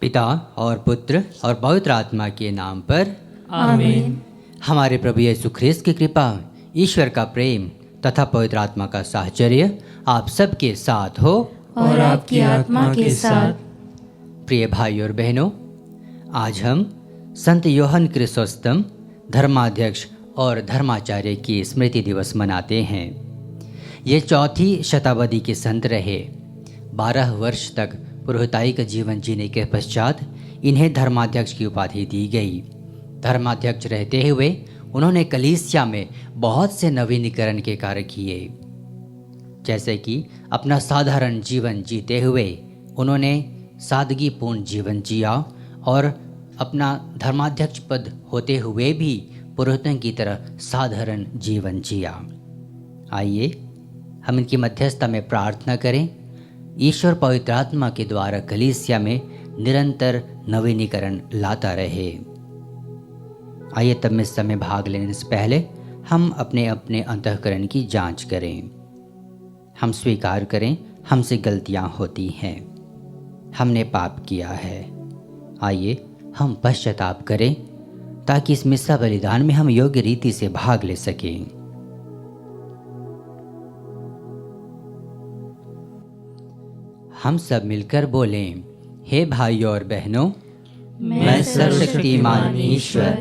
पिता और पुत्र और पवित्र आत्मा के नाम पर आमीन। हमारे प्रभु यीशु ख्रिस्त की कृपा, ईश्वर का प्रेम तथा पवित्र आत्मा का साहचर्य आप सबके साथ हो और आपकी आत्मा के साथ। प्रिय भाई और बहनों, आज हम संत योहन क्रिसोस्टम धर्माध्यक्ष और धर्माचार्य की स्मृति दिवस मनाते हैं। ये चौथी शताब्दी के संत रहे। 12 वर्ष तक पुरोहिताई का जीवन जीने के पश्चात इन्हें धर्माध्यक्ष की उपाधि दी गई। धर्माध्यक्ष रहते हुए उन्होंने कलीसिया में बहुत से नवीनीकरण के कार्य किए, जैसे कि अपना साधारण जीवन जीते हुए उन्होंने सादगीपूर्ण जीवन जिया और अपना धर्माध्यक्ष पद होते हुए भी पुरोहितों की तरह साधारण जीवन जिया। आइए हम इनकी मध्यस्थता में प्रार्थना करें, ईश्वर पवित्र आत्मा के द्वारा कलीसिया में निरंतर नवीनीकरण लाता रहे। आइए तब में समय भाग लेने से पहले हम अपने अपने अंतःकरण की जांच करें। हम स्वीकार करें हमसे गलतियां होती हैं, हमने पाप किया है। आइए हम पश्चाताप करें ताकि इस मिस्सा बलिदान में हम योग्य रीति से भाग ले सकें। हम सब मिलकर बोलें, हे भाइयों और बहनों, मैं सर्वशक्तिमान ईश्वर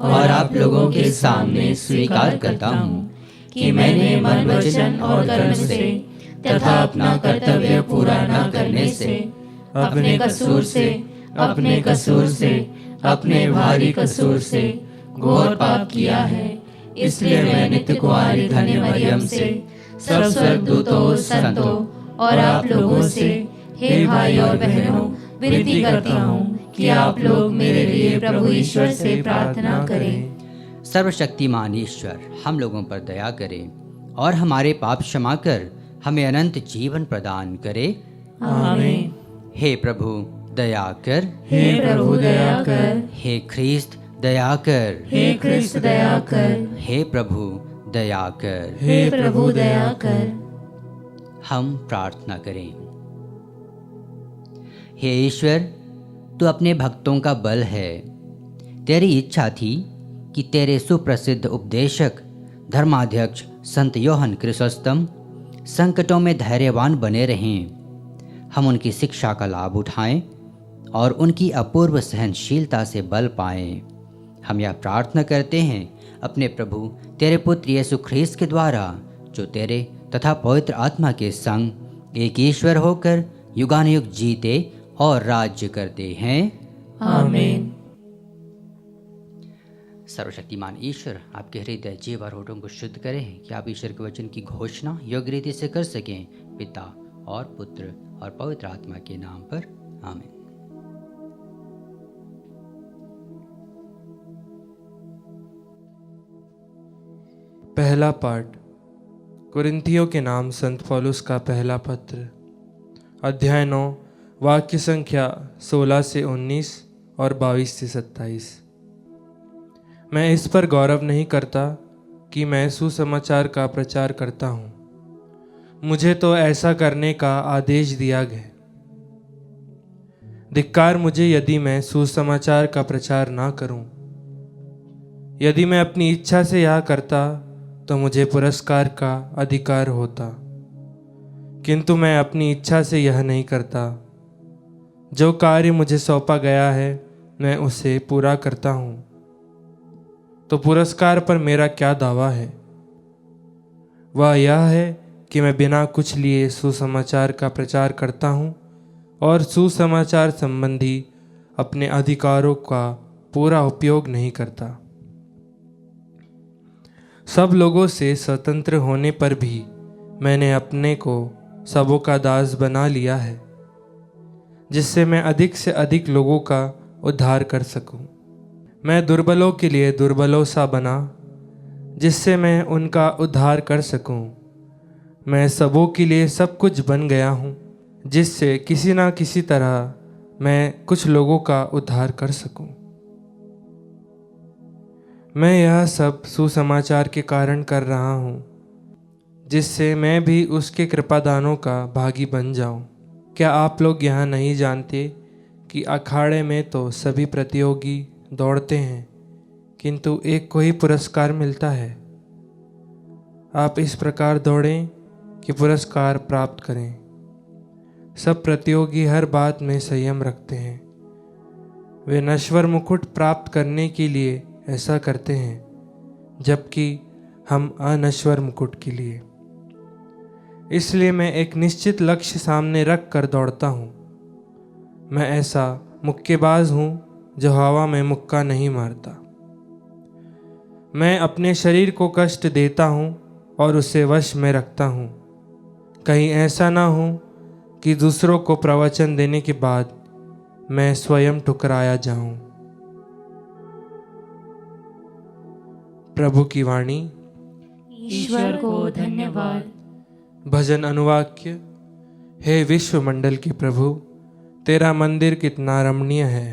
और आप लोगों के सामने स्वीकार करता हूँ कि मैंने मन, वचन और कर्म से तथा अपना कर्तव्य पूरा न करने से अपने कसूर से अपने भारी कसूर से घोर पाप किया है। इसलिए मैं नित्य कुंवारी धन्य मरियम से, सब स्वर्गदूतों, संतों और आप लोगों से, हे भाई और बहनों, विनती करता हूँ कि आप लोग मेरे लिए प्रभु ईश्वर से प्रार्थना करें। सर्वशक्तिमान ईश्वर हम लोगों पर दया करे और हमारे पाप क्षमा कर हमें अनंत जीवन प्रदान करे। आमीन। हे प्रभु दया कर, हे प्रभु दया कर, हे ख्रिस्त दया कर, हे ख्रिस्त दया कर, हे प्रभु दया कर, हे प्रभु दया कर। हम प्रार्थना करें। हे ईश्वर, तू अपने भक्तों का बल है। तेरी इच्छा थी कि तेरे सुप्रसिद्ध उपदेशक धर्माध्यक्ष संत योहन क्रिसोस्टम संकटों में धैर्यवान बने रहें। हम उनकी शिक्षा का लाभ उठाएं और उनकी अपूर्व सहनशीलता से बल पाएं। हम यह प्रार्थना करते हैं अपने प्रभु तेरे पुत्र यीशु ख्रिस्त के द्वारा, जो तेरे तथा पवित्र आत्मा के संग एक ईश्वर होकर युगानुयुग जीते और राज्य करते हैं। आमीन। सर्वशक्तिमान ईश्वर आपके हृदय, जीव और होठों को शुद्ध करें कि आप ईश्वर के वचन की घोषणा योग्य रीति से कर सकें। पिता और पुत्र और पवित्र आत्मा के नाम पर आमीन। पहला पाठ कुरिन्थियों के नाम संत पौलुस का पहला पत्र, अध्याय 9, वाक्य संख्या 16 से 19 और 22 से 27। मैं इस पर गौरव नहीं करता कि मैं सुसमाचार का प्रचार करता हूँ। मुझे तो ऐसा करने का आदेश दिया गया। धिक्कार मुझे यदि मैं सुसमाचार का प्रचार ना करूं। यदि मैं अपनी इच्छा से यह करता तो मुझे पुरस्कार का अधिकार होता, किंतु मैं अपनी इच्छा से यह नहीं करता। जो कार्य मुझे सौंपा गया है मैं उसे पूरा करता हूँ, तो पुरस्कार पर मेरा क्या दावा है? वह यह है कि मैं बिना कुछ लिए सुसमाचार का प्रचार करता हूँ और सुसमाचार संबंधी अपने अधिकारों का पूरा उपयोग नहीं करता। सब लोगों से स्वतंत्र होने पर भी मैंने अपने को सबों का दास बना लिया है, जिससे मैं अधिक से अधिक लोगों का उद्धार कर सकूं। मैं दुर्बलों के लिए दुर्बलों सा बना, जिससे मैं उनका उद्धार कर सकूं। मैं सबों के लिए सब कुछ बन गया हूं, जिससे किसी ना किसी तरह मैं कुछ लोगों का उद्धार कर सकूं। मैं यह सब सुसमाचार के कारण कर रहा हूं, जिससे मैं भी उसके कृपादानों का भागी बन जाऊं। क्या आप लोग यह नहीं जानते कि अखाड़े में तो सभी प्रतियोगी दौड़ते हैं, किंतु एक को ही पुरस्कार मिलता है। आप इस प्रकार दौड़ें कि पुरस्कार प्राप्त करें। सब प्रतियोगी हर बात में संयम रखते हैं। वे नश्वर मुकुट प्राप्त करने के लिए ऐसा करते हैं, जबकि हम अनश्वर मुकुट के लिए। इसलिए मैं एक निश्चित लक्ष्य सामने रख कर दौड़ता हूँ। मैं ऐसा मुक्केबाज हूँ जो हवा में मुक्का नहीं मारता। मैं अपने शरीर को कष्ट देता हूँ और उसे वश में रखता हूँ, कहीं ऐसा ना हो कि दूसरों को प्रवचन देने के बाद मैं स्वयं ठुकराया जाऊं। प्रभु की वाणी। ईश्वर को धन्यवाद। भजन अनुवाक्य। हे विश्वमंडल के प्रभु, तेरा मंदिर कितना रमणीय है।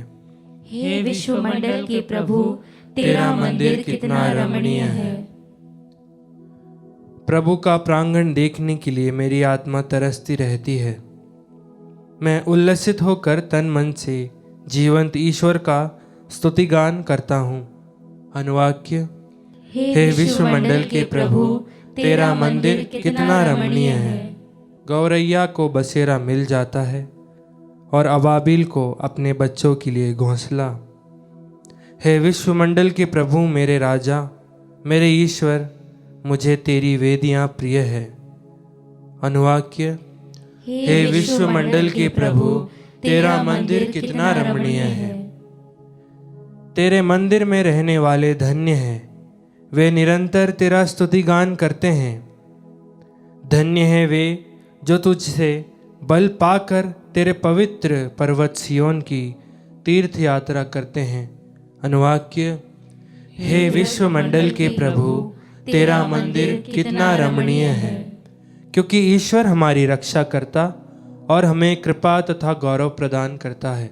हे विश्वमंडल के प्रभु, तेरा मंदिर कितना रमणीय है। प्रभु का प्रांगण देखने के लिए मेरी आत्मा तरसती रहती है। मैं उल्लसित होकर तन मन से जीवंत ईश्वर का स्तुतिगान करता हूँ। अनुवाक्य। हे विश्वमंडल के प्रभु, तेरा मंदिर कितना रमणीय है। गौरैया को बसेरा मिल जाता है और अबाबिल को अपने बच्चों के लिए घोंसला। हे विश्वमंडल के प्रभु, मेरे राजा, मेरे ईश्वर, मुझे तेरी वेदियाँ प्रिय है। अनुवाक्य। हे विश्वमंडल के प्रभु, तेरा मंदिर कितना रमणीय है। तेरे मंदिर में रहने वाले धन्य हैं, वे निरंतर तेरा स्तुतिगान करते हैं। धन्य है वे जो तुझसे बल पाकर तेरे पवित्र पर्वत सियोन की तीर्थ यात्रा करते हैं। अनुवाक्य। हे विश्वमंडल के प्रभु, तेरा मंदिर कितना रमणीय है। क्योंकि ईश्वर हमारी रक्षा करता और हमें कृपा तथा गौरव प्रदान करता है।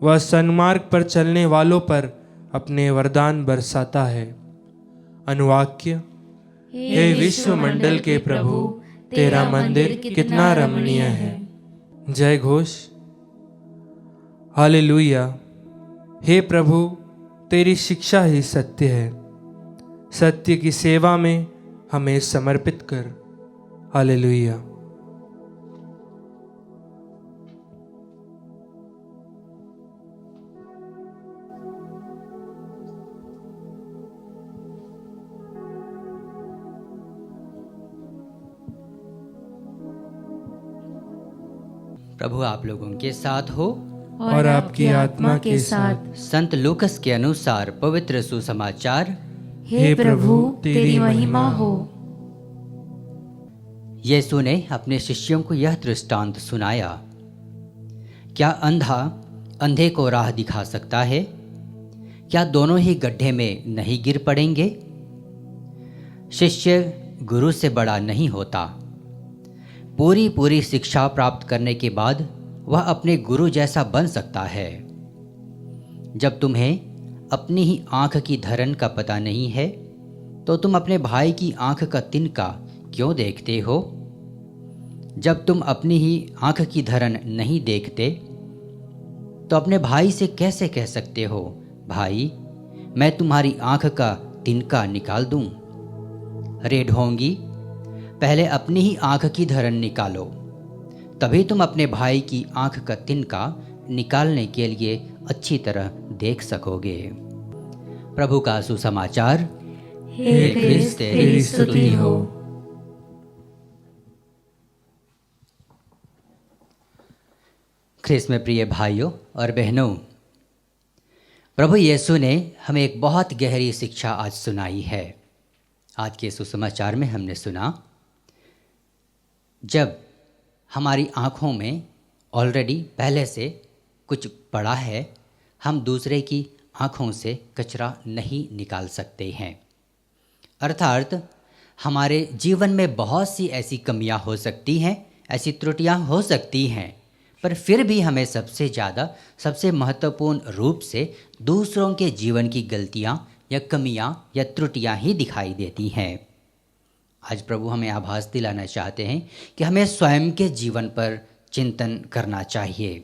वह सन्मार्ग पर चलने वालों पर अपने वरदान बरसाता है। अनुवाक्य। हे विश्वमंडल के प्रभु, तेरा मंदिर कितना रमणीय है। जय घोष। हालेलुया। हे प्रभु, तेरी शिक्षा ही सत्य है। सत्य की सेवा में हमें समर्पित कर। हालेलुया। प्रभु आप लोगों के साथ हो और आपकी आत्मा के साथ। संत लूकस के अनुसार पवित्र सुसमाचार। हे प्रभु, तेरी महिमा हो। यीशु ने अपने शिष्यों को यह दृष्टांत सुनाया। क्या अंधा अंधे को राह दिखा सकता है? क्या दोनों ही गड्ढे में नहीं गिर पड़ेंगे? शिष्य गुरु से बड़ा नहीं होता। पूरी शिक्षा प्राप्त करने के बाद वह अपने गुरु जैसा बन सकता है। जब तुम्हें अपनी ही आंख की धरन का पता नहीं है, तो तुम अपने भाई की आंख का तिनका क्यों देखते हो? जब तुम अपनी ही आंख की धरन नहीं देखते, तो अपने भाई से कैसे कह सकते हो, भाई मैं तुम्हारी आंख का तिनका निकाल दूं? रे ढोंगी, पहले अपनी ही आंख की धरन निकालो, तभी तुम अपने भाई की आंख का तिनका निकालने के लिए अच्छी तरह देख सकोगे। प्रभु का सुसमाचार। हे क्रिस्त, तेरी स्तुति हो। ख्रिस्त में प्रिय भाइयों और बहनों, प्रभु यीशु ने हमें एक बहुत गहरी शिक्षा आज सुनाई है। आज के सुसमाचार में हमने सुना, जब हमारी आँखों में ऑलरेडी पहले से कुछ पड़ा है, हम दूसरे की आँखों से कचरा नहीं निकाल सकते हैं। अर्थात हमारे जीवन में बहुत सी ऐसी कमियां हो सकती हैं, ऐसी त्रुटियां हो सकती हैं, पर फिर भी हमें सबसे ज़्यादा, सबसे महत्वपूर्ण रूप से दूसरों के जीवन की गलतियां या कमियां या त्रुटियां ही दिखाई देती हैं। आज प्रभु हमें आभास दिलाना चाहते हैं कि हमें स्वयं के जीवन पर चिंतन करना चाहिए।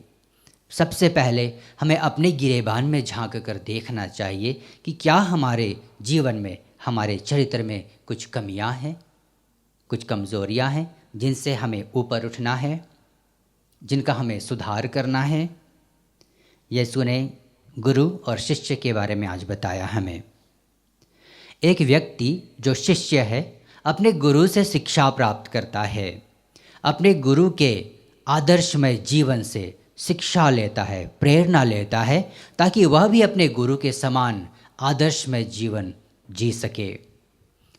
सबसे पहले हमें अपने गिरेबान में झांक कर देखना चाहिए कि क्या हमारे जीवन में, हमारे चरित्र में कुछ कमियां हैं, कुछ कमज़ोरियां हैं जिनसे हमें ऊपर उठना है, जिनका हमें सुधार करना है। यीशु ने गुरु और शिष्य के बारे में आज बताया हमें। एक व्यक्ति जो शिष्य है अपने गुरु से शिक्षा प्राप्त करता है, अपने गुरु के आदर्शमय जीवन से शिक्षा लेता है, प्रेरणा लेता है, ताकि वह भी अपने गुरु के समान आदर्शमय जीवन जी सके।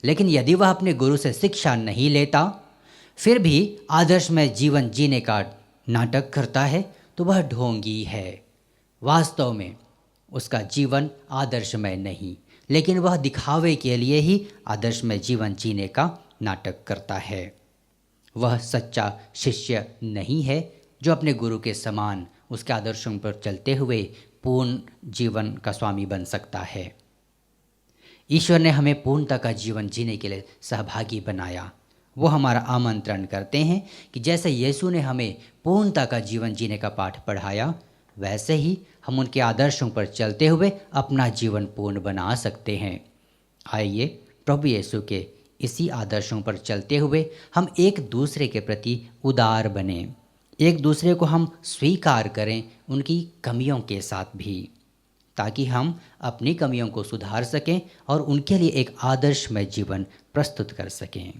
लेकिन यदि वह अपने गुरु से शिक्षा नहीं लेता, फिर भी आदर्शमय जीवन जीने का नाटक करता है, तो वह ढोंगी है। वास्तव में उसका जीवन आदर्शमय नहीं, लेकिन वह दिखावे के लिए ही आदर्शमय जीवन जीने का नाटक करता है। वह सच्चा शिष्य नहीं है जो अपने गुरु के समान उसके आदर्शों पर चलते हुए पूर्ण जीवन का स्वामी बन सकता है। ईश्वर ने हमें पूर्णता का जीवन जीने के लिए सहभागी बनाया। वो हमारा आमंत्रण करते हैं कि जैसे यीशु ने हमें पूर्णता का जीवन जीने का पाठ पढ़ाया, वैसे ही हम उनके आदर्शों पर चलते हुए अपना जीवन पूर्ण बना सकते हैं। आइए प्रभु यीशु के इसी आदर्शों पर चलते हुए हम एक दूसरे के प्रति उदार बने, एक दूसरे को हम स्वीकार करें उनकी कमियों के साथ भी, ताकि हम अपनी कमियों को सुधार सकें और उनके लिए एक आदर्शमय जीवन प्रस्तुत कर सकें।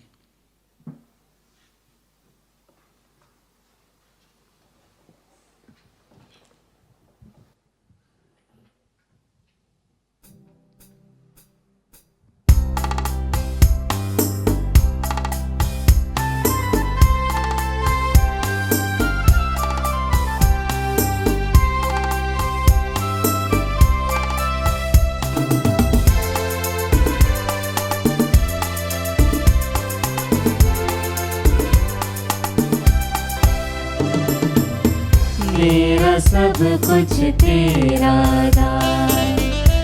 मेरा सब कुछ तेरा दान,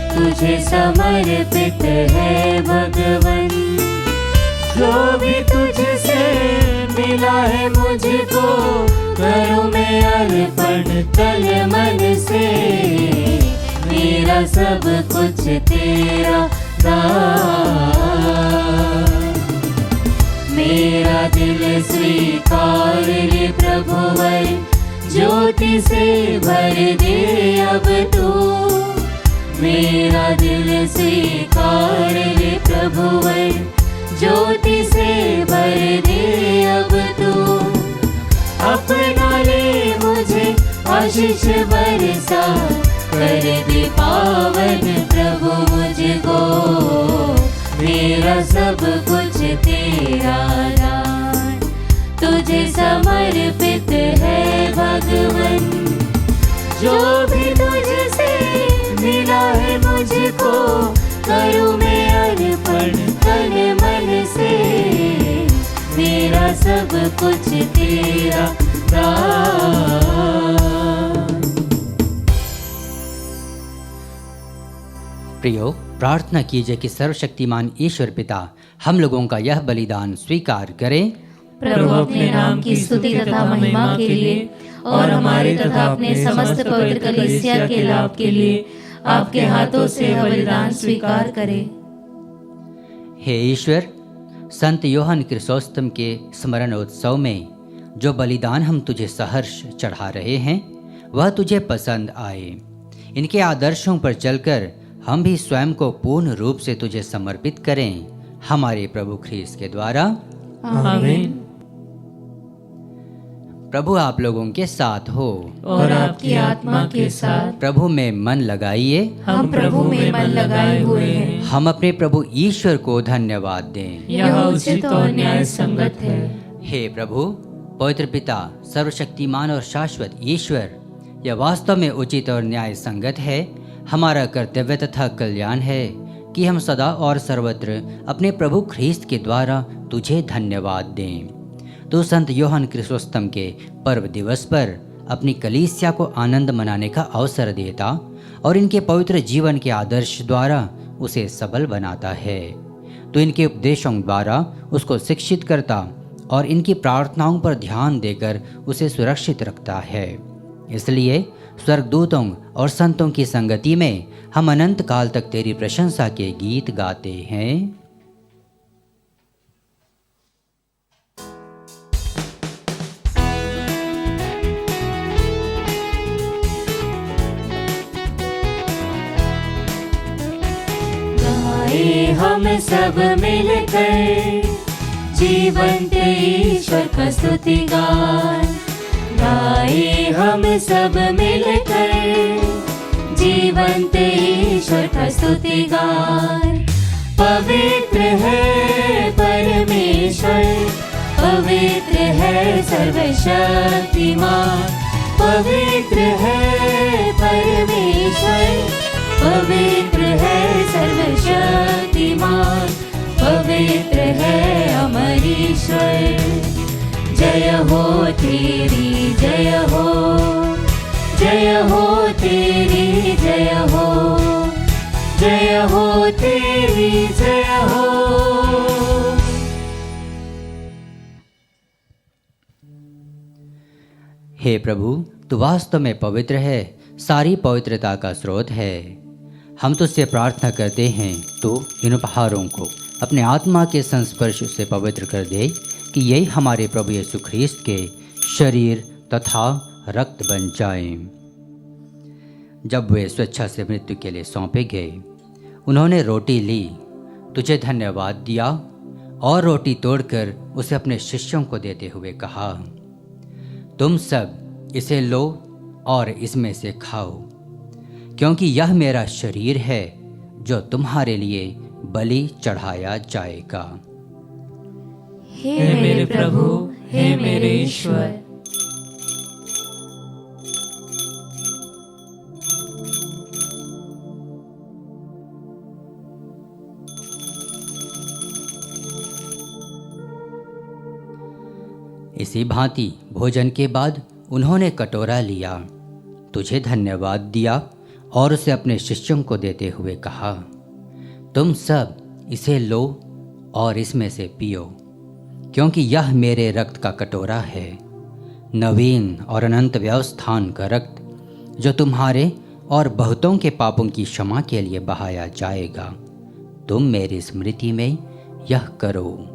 तुझे समर्पित है भगवन। जो भी तुझसे मिला है मुझको, करूँ मैं अर्पण तन मन से। मेरा सब कुछ तेरा दान, मेरा दिल स्वीकार ले प्रभुवर, ज्योति से भर दे अब तू। मेरा दिल स्वीकार ले प्रभुवर, ज्योति से भर दे अब तू। अपना ले मुझे आशीष बरसा, कर दे पावन प्रभु मुझको। मेरा सब कुछ तेरा दान, तुझे समर्पित है भगवन। जो भी तुझसे मिला है मुझको, करूँ मैं अर्पण तन मन से। मेरा सब कुछ तेरा दान। प्रियो, प्रार्थना कीजिए कि सर्वशक्तिमान ईश्वर पिता हम लोगों का यह बलिदान स्वीकार करें। प्रभु अपने नाम की स्तुति तथा महिमा के लिए और हमारे तथा अपने समस्त पवित्र कलीसिया के लाभ के लिए आपके हाथों से यह बलिदान स्वीकार करें। हे ईश्वर, संत योहन क्रिसोस्तम के स्मरणोत्सव में जो बलिदान हम तुझे सहर्ष चढ़ा रहे हैं, वह तुझे पसंद आए। इनके आदर्शों पर चलकर हम भी स्वयं को पूर्ण रूप से तुझे समर्पित करें, हमारे प्रभु ख्रीस्त के द्वारा। आमीन। प्रभु आप लोगों के साथ हो और आपकी आत्मा के साथ। प्रभु में मन लगाइए। हम प्रभु में मन लगाए हुए हैं। हम अपने प्रभु ईश्वर को धन्यवाद दें। यह उचित और न्याय संगत है। हे प्रभु, पवित्र पिता, सर्वशक्तिमान और शाश्वत ईश्वर, यह वास्तव में उचित और न्याय संगत है। हमारा कर्तव्य तथा कल्याण है कि हम सदा और सर्वत्र अपने प्रभु ख्रीस्त के द्वारा तुझे धन्यवाद दें। तो संत योहन क्रिसोस्तम के पर्व दिवस पर अपनी कलीसिया को आनंद मनाने का अवसर देता और इनके पवित्र जीवन के आदर्श द्वारा उसे सबल बनाता है। तो इनके उपदेशों द्वारा उसको शिक्षित करता और इनकी प्रार्थनाओं पर ध्यान देकर उसे सुरक्षित रखता है। इसलिए स्वर्गदूतों और संतों की संगति में हम अनंत काल तक तेरी प्रशंसा के गीत गाते हैं। गाए हम सब मिलकर जीवंत ईश्वर का स्तुति गान। गाए हम सब मिलकर जीवंत ईश्वर का स्तुति गान। पवित्र है परमेश्वर, पवित्र है सर्वशक्तिमान। पवित्र है परमेश्वर, पवित्र है सर्वशक्तिमान। पवित्र है अमर ईश्वर। जय हो तेरी जय हो, जय हो तेरी जय हो, जय हो तेरी जय हो। हे प्रभु, तू वास्तव में पवित्र है, सारी पवित्रता का स्रोत है। हम तुझसे प्रार्थना करते हैं तो इन उपहारों को अपने आत्मा के संस्पर्श से पवित्र कर दे कि यही हमारे प्रभु यीशु ख्रीस्त के शरीर तथा रक्त बन जाएं। जब वे स्वेच्छा से मृत्यु के लिए सौंपे गए, उन्होंने रोटी ली, तुझे धन्यवाद दिया और रोटी तोड़कर उसे अपने शिष्यों को देते हुए कहा, तुम सब इसे लो और इसमें से खाओ, क्योंकि यह मेरा शरीर है जो तुम्हारे लिए बलि चढ़ाया जाएगा। हे मेरे प्रभु, हे मेरे ईश्वर। इसी भांति भोजन के बाद उन्होंने कटोरा लिया, तुझे धन्यवाद दिया और उसे अपने शिष्यों को देते हुए कहा, तुम सब इसे लो और इसमें से पियो, क्योंकि यह मेरे रक्त का कटोरा है, नवीन और अनंत व्यवस्थान का रक्त, जो तुम्हारे और बहुतों के पापों की क्षमा के लिए बहाया जाएगा। तुम मेरी स्मृति में यह करो।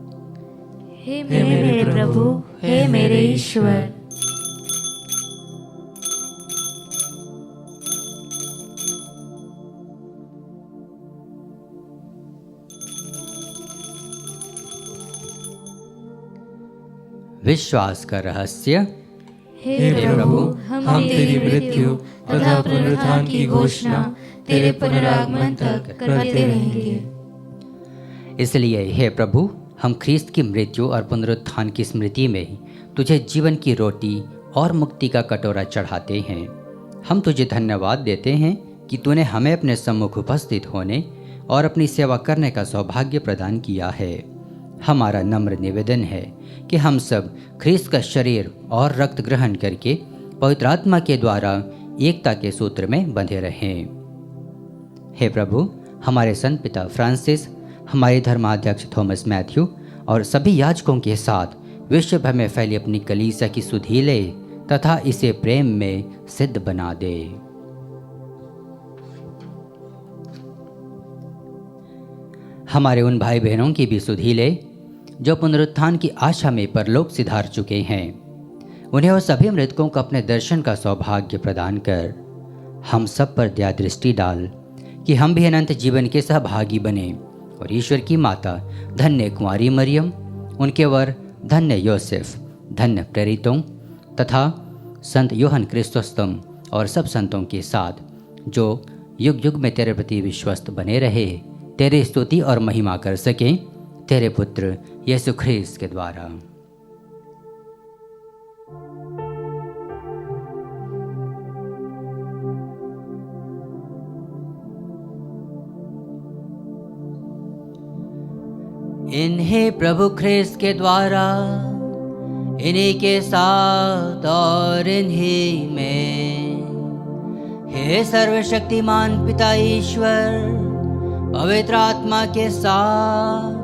हे मेरे प्रभु, हे मेरे ईश्वर। विश्वास का रहस्य। हे प्रभु, हम तेरी मृत्यु तथा पुनरुत्थान की घोषणा तेरे पुनरागमन तक करते रहेंगे। इसलिए हे प्रभु, हम ख्रीस्त की मृत्यु और पुनरुत्थान की स्मृति में तुझे जीवन की रोटी और मुक्ति का कटोरा चढ़ाते हैं। हम तुझे धन्यवाद देते हैं कि तूने हमें अपने सम्मुख उपस्थित होने और अपनी सेवा करने का सौभाग्य प्रदान किया है। हमारा नम्र निवेदन है कि हम सब ख्रीस्त का शरीर और रक्त ग्रहण करके पवित्र आत्मा के द्वारा एकता के सूत्र में बंधे रहें। हे प्रभु, हमारे संत पिता फ्रांसिस, हमारे धर्माध्यक्ष थॉमस मैथ्यू और सभी याजकों के साथ विश्व भर में फैली अपनी कलीसिया की सुधि ले तथा इसे प्रेम में सिद्ध बना दे। हमारे उन भाई बहनों की भी सुधि ले जो पुनरुत्थान की आशा में परलोक सिधार चुके हैं। उन्हें और सभी मृतकों को अपने दर्शन का सौभाग्य प्रदान कर हम सब पर दया दृष्टि डाल कि हम भी अनंत जीवन के सहभागी बने और ईश्वर की माता धन्य कुंवारी मरियम, उनके वर धन्य योसेफ, धन्य प्रेरितों तथा संत योहन क्रिसोस्तम और सब संतों के साथ जो युग युग में तेरे प्रति विश्वस्त बने रहे, तेरी स्तुति और महिमा कर सकें, तेरे पुत्र यीशु ख्रीस्त के द्वारा। इन्हें प्रभु ख्रीस्त के द्वारा, इन्हीं के साथ और इन्हीं में, हे सर्वशक्तिमान पिता ईश्वर, पवित्र आत्मा के साथ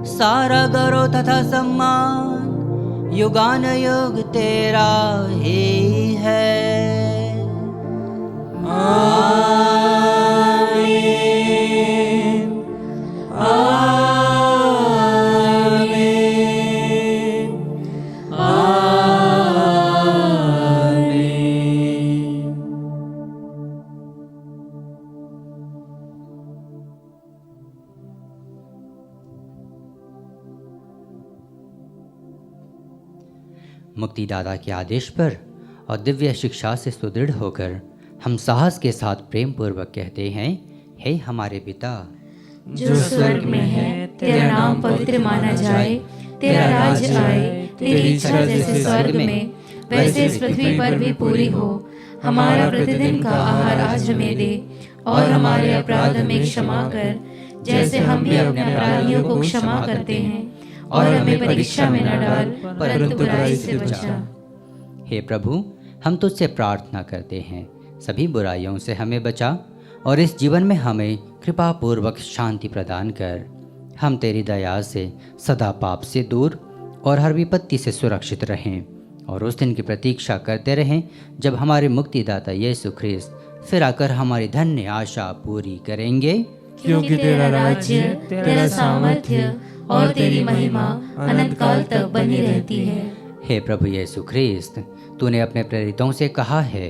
सारा गौरव तथा सम्मान युगान युग तेरा ही है। मुक्तिदाता के आदेश पर और दिव्य शिक्षा से सुदृढ़ होकर हम साहस के साथ प्रेम पूर्वक कहते हैं, हे हमारे पिता जो स्वर्ग में है, तेरा नाम पवित्र माना जाए, तेरा राज्य आए, तेरी इच्छा जैसे स्वर्ग में वैसे इस पृथ्वी पर भी पूरी हो। हमारा प्रतिदिन का आहार आज हमें दे, और हमारे अपराध हमें क्षमा कर, जैसे हम भी अपने अपराधियों को क्षमा करते हैं, और हमें परीक्षा में न डाल, परंतु बुराई से बचा। हे प्रभु, हम तुझसे प्रार्थना करते हैं, सभी बुराइयों से हमें बचा और इस जीवन में हमें कृपा पूर्वक शांति प्रदान कर। हम तेरी दया से सदा पाप से दूर और हर विपत्ति से सुरक्षित रहें और उस दिन की प्रतीक्षा करते रहें जब हमारे मुक्तिदाता यीशु ख्रिस्त फिर आकर हमारी धन्य आशा पूरी करेंगे। क्योंकि तेरा राज्य, तेरा सामर्थ्य और तेरी महिमा अनंत काल तक बनी रहती है। हे प्रभु यीशु ख्रिस्त, तूने अपने प्रेरितों से कहा है,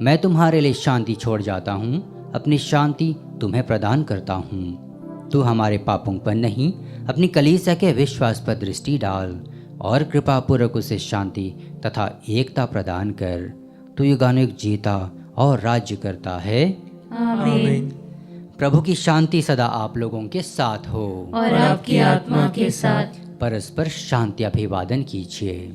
मैं तुम्हारे लिए शांति छोड़ जाता हूँ, अपनी शांति तुम्हें प्रदान करता हूँ। तू हमारे पापों पर नहीं, अपनी कलीसिया के विश्वास पर दृष्टि डाल और कृपा पूर्वक उसे शांति तथा एकता प्रदान कर। तू युगानुयुग जीता और राज्य करता है। आमीन। प्रभु की शांति सदा आप लोगों के साथ हो और आपकी आत्मा के साथ। परस्पर शांति अभिवादन कीजिए।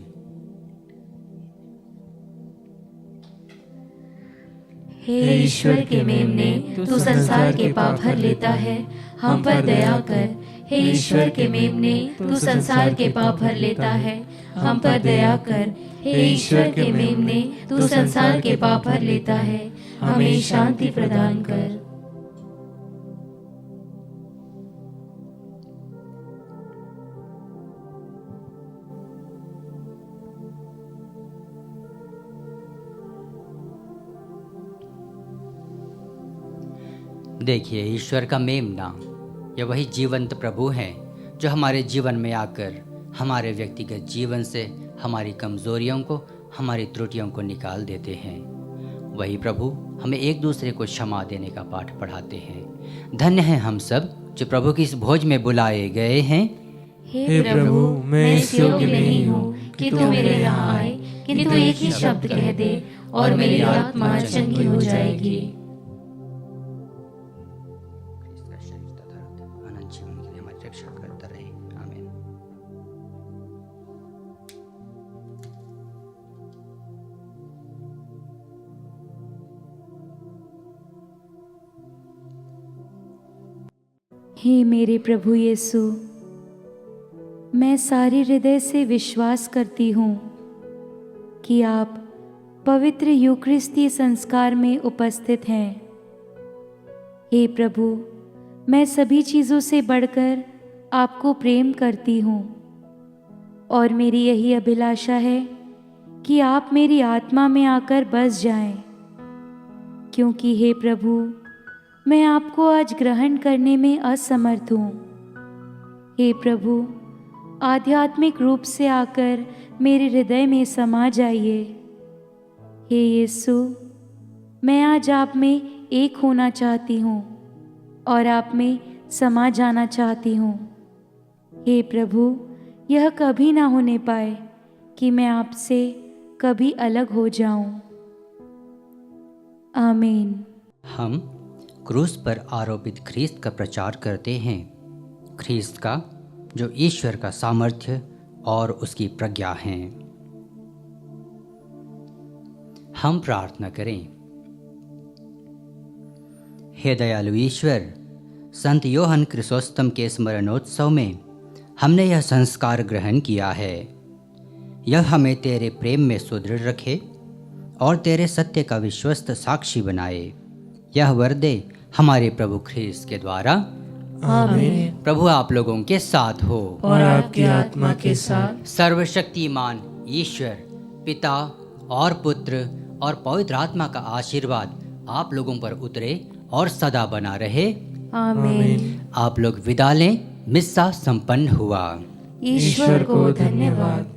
हे ईश्वर के मेमने, तू संसार के पाप हर लेता है, हम पर दया कर। हे ईश्वर के मेमने, तू संसार के पाप हर लेता है, हम पर दया कर। हे ईश्वर के मेमने, तू संसार के पाप हर लेता है, हमें शांति प्रदान कर। देखिए, ईश्वर का मेमना, यह वही जीवंत प्रभु हैं जो हमारे जीवन में आकर हमारे व्यक्तिगत जीवन से हमारी कमजोरियों को, हमारी त्रुटियों को निकाल देते हैं। वही प्रभु हमें एक दूसरे को क्षमा देने का पाठ पढ़ाते हैं। धन्य हैं हम सब जो प्रभु की इस भोज में बुलाए गए हैं। हे प्रभु, मैं इस योग्य नहीं हूँ कि तू मेरे यहाँ आए, किंतु एक ही शब्द कह दे और मेरी आत्मा चंगी हो जाएगी। अनंत जीवन के लिए हमारी रक्षा करता रहे। आमीन। हे मेरे प्रभु यीशु, मैं सारे हृदय से विश्वास करती हूँ कि आप पवित्र यूकरिस्तीय संस्कार में उपस्थित हैं। हे प्रभु, मैं सभी चीज़ों से बढ़कर आपको प्रेम करती हूँ और मेरी यही अभिलाषा है कि आप मेरी आत्मा में आकर बस जाएं, क्योंकि हे प्रभु, मैं आपको आज ग्रहण करने में असमर्थ हूँ। हे प्रभु, आध्यात्मिक रूप से आकर मेरे हृदय में समा जाइए। हे यीशु, मैं आज आप में एक होना चाहती हूँ और आप में समा जाना चाहती हूँ। हे प्रभु, यह कभी ना होने पाए कि मैं आपसे कभी अलग हो जाऊं। आमीन। हम क्रूस पर आरोपित ख्रीस्त का प्रचार करते हैं, ख्रीस्त का जो ईश्वर का सामर्थ्य और उसकी प्रज्ञा है। हम प्रार्थना करें। हे दयालु ईश्वर, संत योहन क्रिसोस्तम के स्मरणोत्सव में हमने यह संस्कार ग्रहण किया है। यह हमें तेरे प्रेम में सुदृढ़ रखे और तेरे सत्य का विश्वस्त साक्षी बनाए। यह वर दे हमारे प्रभु ख्रीस्त के द्वारा। आमीन। प्रभु आप लोगों के साथ हो और आपकी आत्मा के साथ। सर्वशक्तिमान ईश्वर पिता और पुत्र और पवित्र आत्मा का आशीर्वाद आप लोगों पर उतरे और सदा बना रहे। आमीन। आप लोग विदा लें। मिस्सा संपन्न हुआ। ईश्वर को धन्यवाद।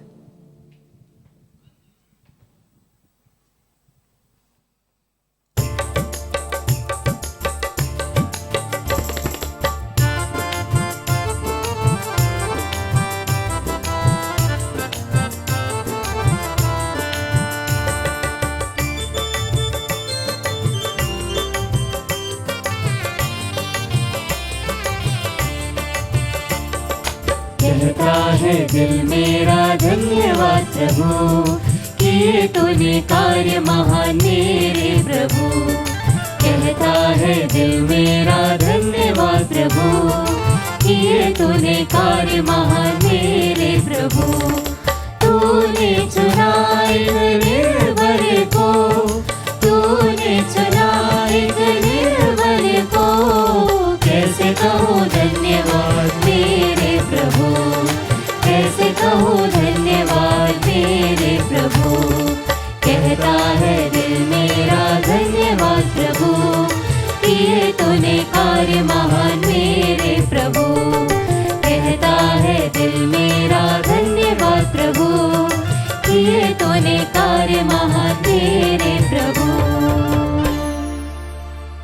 कहता है दिल मेरा धन्यवाद प्रभु, किए तूने कार्य महान मेरे प्रभु। कहता है दिल मेरा धन्यवाद प्रभु, किए तूने कार्य महान मेरे प्रभु। तूने चुना एक निर्बल को, तूने चुना एक निर्बल को, कैसे कहूँ धन्यवाद मेरे प्रभु, कैसे कहूँ धन्यवाद मेरे प्रभु। कहता है दिल मेरा धन्यवाद प्रभु, किए तूने कार्य महान मेरे प्रभु। कहता है दिल मेरा धन्यवाद प्रभु, किए तूने कार्य महान मेरे प्रभु।